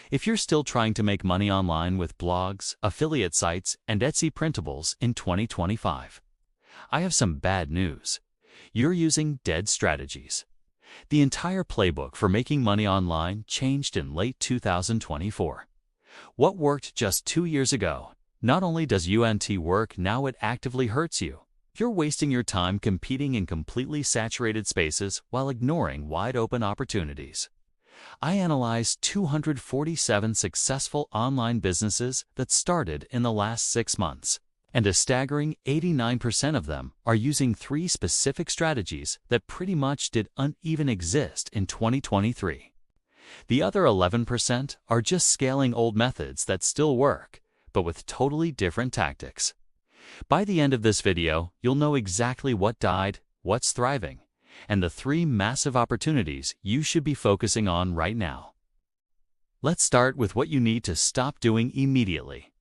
If you're still trying to make money online with blogs, affiliate sites, and Etsy printables in 2025, I have some bad news. You're using dead strategies. The entire playbook for making money online changed in late 2024. What worked just 2 years ago, not only does UNT work, now it actively hurts you. You're wasting your time competing in completely saturated spaces while ignoring wide-open opportunities. I analyzed 247 successful online businesses that started in the last 6 months, and a staggering 89% of them are using 3 specific strategies that pretty much didn't even exist in 2023. The other 11% are just scaling old methods that still work, but with totally different tactics. By the end of this video, you'll know exactly what died, what's thriving, and the 3 massive opportunities you should be focusing on right now. Let's start with what you need to stop doing immediately.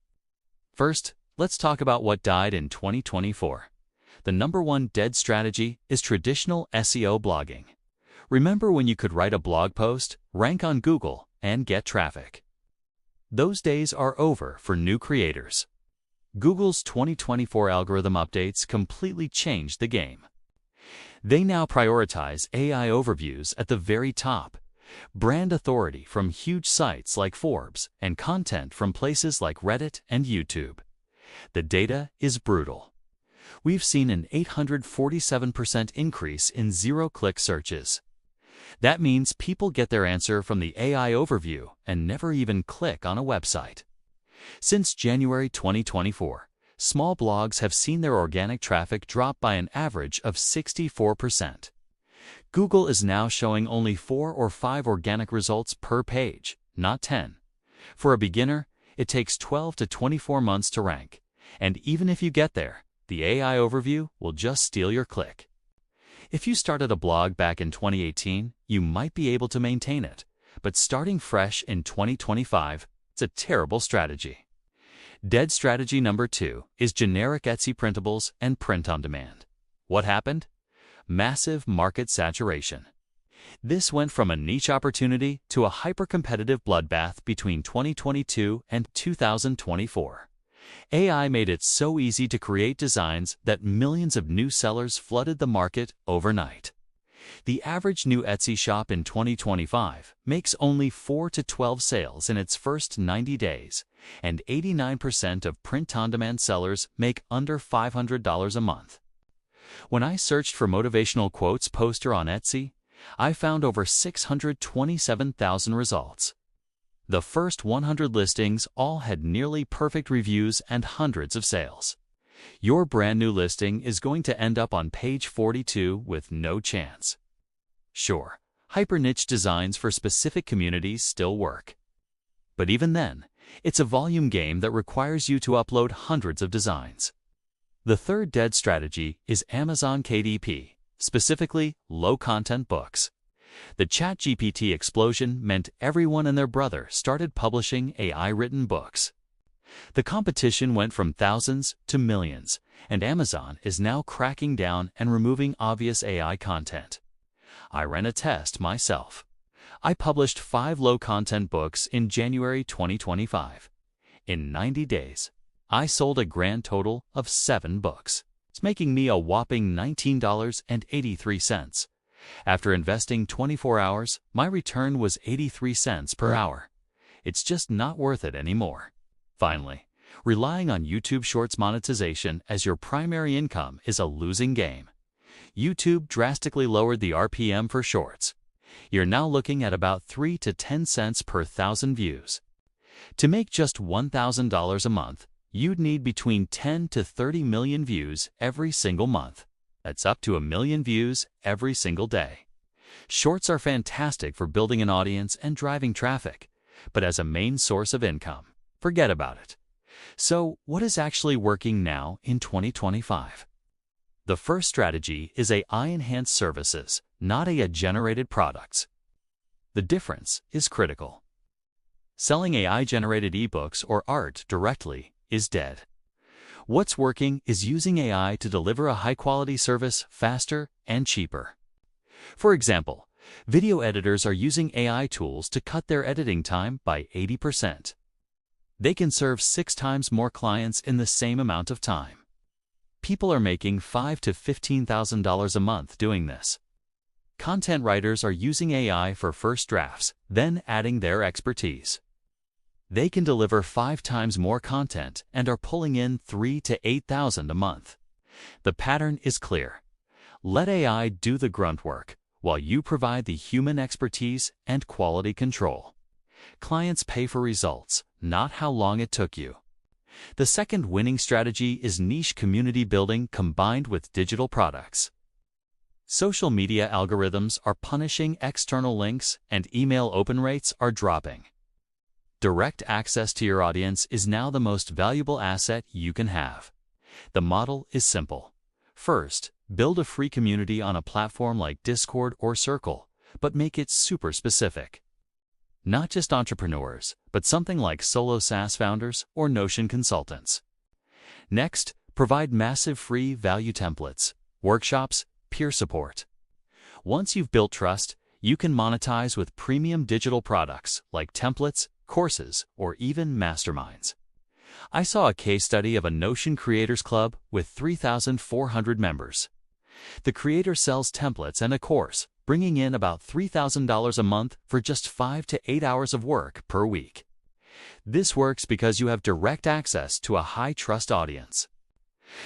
First, let's talk about what died in 2024. The number 1 dead strategy is traditional SEO blogging. Remember when you could write a blog post, rank on Google, and get traffic? Those days are over for new creators. Google's 2024 algorithm updates completely changed the game. They now prioritize AI overviews at the very top, brand authority from huge sites like Forbes, and content from places like Reddit and YouTube. The data is brutal. We've seen an 847% increase in zero-click searches. That means people get their answer from the AI overview and never even click on a website. Since January 2024, small blogs have seen their organic traffic drop by an average of 64%. Google is now showing only 4 or 5 organic results per page, not 10. For a beginner, it takes 12 to 24 months to rank, and even if you get there, the AI overview will just steal your click. If you started a blog back in 2018, you might be able to maintain it, but starting fresh in 2025, it's a terrible strategy. Dead strategy number 2 is generic Etsy printables and print on demand. What happened? Massive market saturation. This went from a niche opportunity to a hyper-competitive bloodbath between 2022 and 2024. AI made it so easy to create designs that millions of new sellers flooded the market overnight. The average new Etsy shop in 2025 makes only 4 to 12 sales in its first 90 days, and 89% of print-on-demand sellers make under $500 a month. When I searched for motivational quotes poster on Etsy, I found over 627,000 results. The first 100 listings all had nearly perfect reviews and hundreds of sales. Your brand new listing is going to end up on page 42 with no chance. Sure, hyper-niche designs for specific communities still work. But even then, it's a volume game that requires you to upload hundreds of designs. The third dead strategy is Amazon KDP, specifically low-content books. The ChatGPT explosion meant everyone and their brother started publishing AI-written books. The competition went from thousands to millions, and Amazon is now cracking down and removing obvious AI content. I ran a test myself. I published 5 low-content books in January 2025. In 90 days, I sold a grand total of 7 books. It's making me a whopping $19.83. After investing 24 hours, my return was 83 cents per hour. It's just not worth it anymore. Finally, relying on YouTube Shorts monetization as your primary income is a losing game. YouTube drastically lowered the RPM for Shorts. You're now looking at about 3 to 10 cents per 1,000 views. To make just $1,000 a month, you'd need between 10 to 30 million views every single month. That's up to 1 million views every single day. Shorts are fantastic for building an audience and driving traffic, but as a main source of income, forget about it. So, what is actually working now in 2025? The first strategy is AI-enhanced services, not AI-generated products. The difference is critical. Selling AI-generated ebooks or art directly is dead. What's working is using AI to deliver a high-quality service faster and cheaper. For example, Video editors are using AI tools to cut their editing time by 80%. They can serve 6 times more clients in the same amount of time. People are making $5,000 to $15,000 a month doing this. Content writers are using AI for first drafts, then adding their expertise. They can deliver 5 times more content and are pulling in $3,000 to $8,000 a month. The pattern is clear. Let AI do the grunt work, while you provide the human expertise and quality control. Clients pay for results, not how long it took you. The second winning strategy is niche community building combined with digital products. Social media algorithms are punishing external links and email open rates are dropping. Direct access to your audience is now the most valuable asset you can have. The model is simple. First, build a free community on a platform like Discord or Circle, but make it super specific. Not just entrepreneurs, but something like solo SaaS founders or Notion consultants. Next, provide massive free value templates, workshops, peer support. Once you've built trust, you can monetize with premium digital products like templates, courses, or even masterminds. I saw a case study of a Notion Creators Club with 3,400 members. The creator sells templates and a course, bringing in about $3,000 a month for just 5 to 8 hours of work per week. This works because you have direct access to a high-trust audience.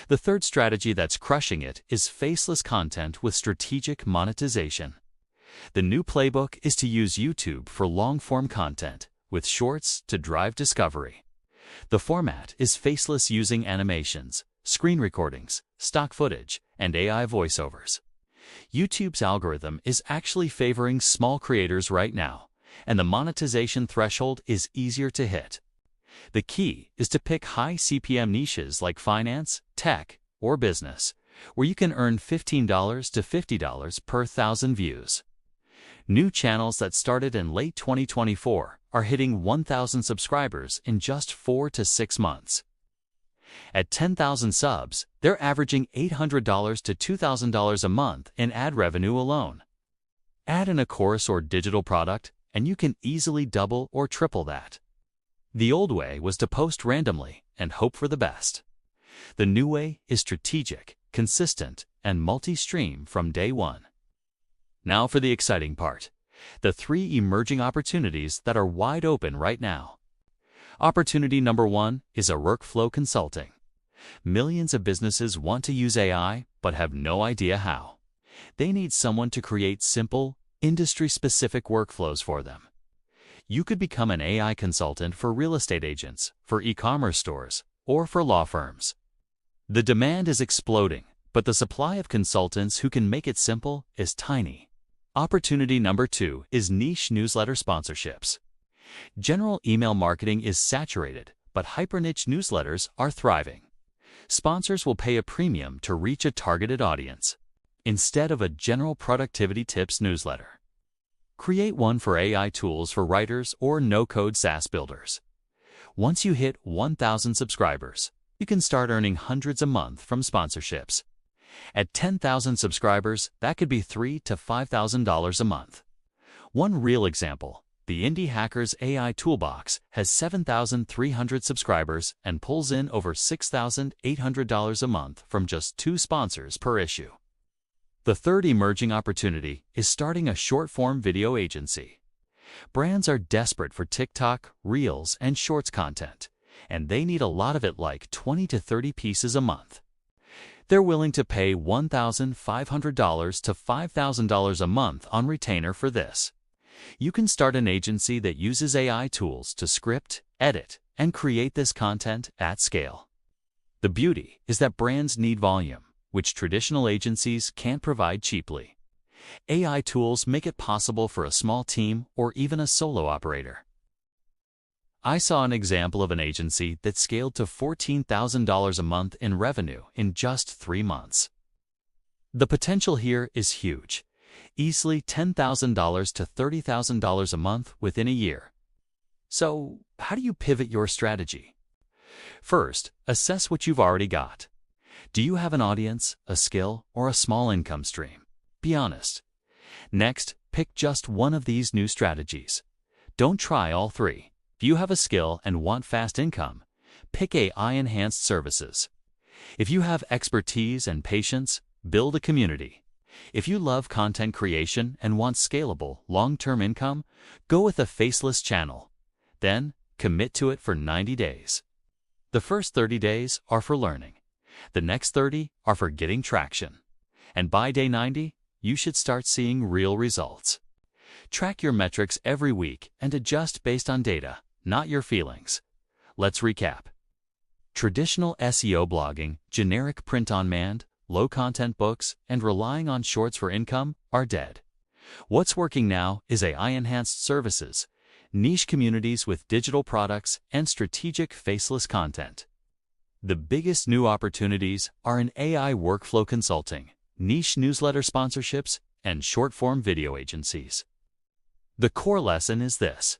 The third strategy that's crushing it is faceless content with strategic monetization. The new playbook is to use YouTube for long-form content, with shorts to drive discovery. The format is faceless using animations, screen recordings, stock footage, and AI voiceovers. YouTube's algorithm is actually favoring small creators right now, and the monetization threshold is easier to hit. The key is to pick high CPM niches like finance, tech, or business, where you can earn $15 to $50 per 1,000 views. New channels that started in late 2024 are hitting 1,000 subscribers in just 4 to 6 months. At 10,000 subs, they're averaging $800 to $2,000 a month in ad revenue alone. Add in a course or digital product, and you can easily double or triple that. The old way was to post randomly and hope for the best. The new way is strategic, consistent, and multi-stream from day one. Now for the exciting part, the 3 emerging opportunities that are wide open right now. Opportunity number 1 is a workflow consulting. Millions of businesses want to use AI but have no idea how. They need someone to create simple, industry-specific workflows for them. You could become an AI consultant for real estate agents, for e-commerce stores, or for law firms. The demand is exploding, but the supply of consultants who can make it simple is tiny. Opportunity number 2 is niche newsletter sponsorships. General email marketing is saturated, but hyper-niche newsletters are thriving. Sponsors will pay a premium to reach a targeted audience, instead of a general productivity tips newsletter. Create one for AI tools for writers or no-code SaaS builders. Once you hit 1,000 subscribers, you can start earning hundreds a month from sponsorships. At 10,000 subscribers, that could be $3,000 to $5,000 a month. One real example. The Indie Hackers AI Toolbox has 7,300 subscribers and pulls in over $6,800 a month from just 2 sponsors per issue. The third emerging opportunity is starting a short-form video agency. Brands are desperate for TikTok, Reels, and Shorts content, and they need a lot of it, like 20 to 30 pieces a month. They're willing to pay $1,500 to $5,000 a month on retainer for this. You can start an agency that uses AI tools to script, edit, and create this content at scale. The beauty is that brands need volume, which traditional agencies can't provide cheaply. AI tools make it possible for a small team or even a solo operator. I saw an example of an agency that scaled to $14,000 a month in revenue in just 3 months. The potential here is huge. Easily $10,000 to $30,000 a month within a year. So, how do you pivot your strategy? First, assess what you've already got. Do you have an audience, a skill, or a small income stream? Be honest. Next, Pick just one of these new strategies. Don't try all three. If you have a skill and want fast income, pick AI-enhanced services. If you have expertise and patience, build a community. If you love content creation and want scalable, long-term income, go with a Faceless channel. Then, commit to it for 90 days. The first 30 days are for learning. The next 30 are for getting traction. And by day 90, you should start seeing real results. Track your metrics every week and adjust based on data, not your feelings. Let's recap. Traditional SEO blogging, generic print-on-demand, low-content books, and relying on shorts for income are dead. What's working now is AI-enhanced services, niche communities with digital products, and strategic faceless content. The biggest new opportunities are in AI workflow consulting, niche newsletter sponsorships, and short-form video agencies. The core lesson is this: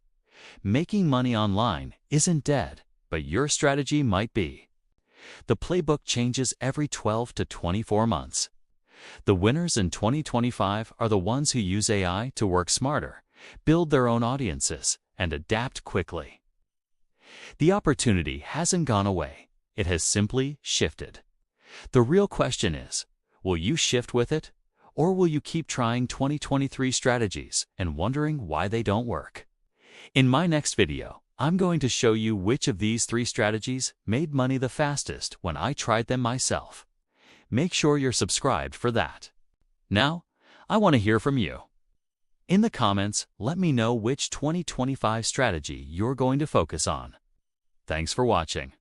making money online isn't dead, but your strategy might be. The playbook changes every 12 to 24 months. The winners in 2025 are the ones who use AI to work smarter, build their own audiences, and adapt quickly. The opportunity hasn't gone away. It has simply shifted. The real question is, will you shift with it, or will you keep trying 2023 strategies and wondering why they don't work? In my next video, I'm going to show you which of these 3 strategies made money the fastest when I tried them myself. Make sure you're subscribed for that. Now, I want to hear from you. In the comments, let me know which 2025 strategy you're going to focus on. Thanks for watching.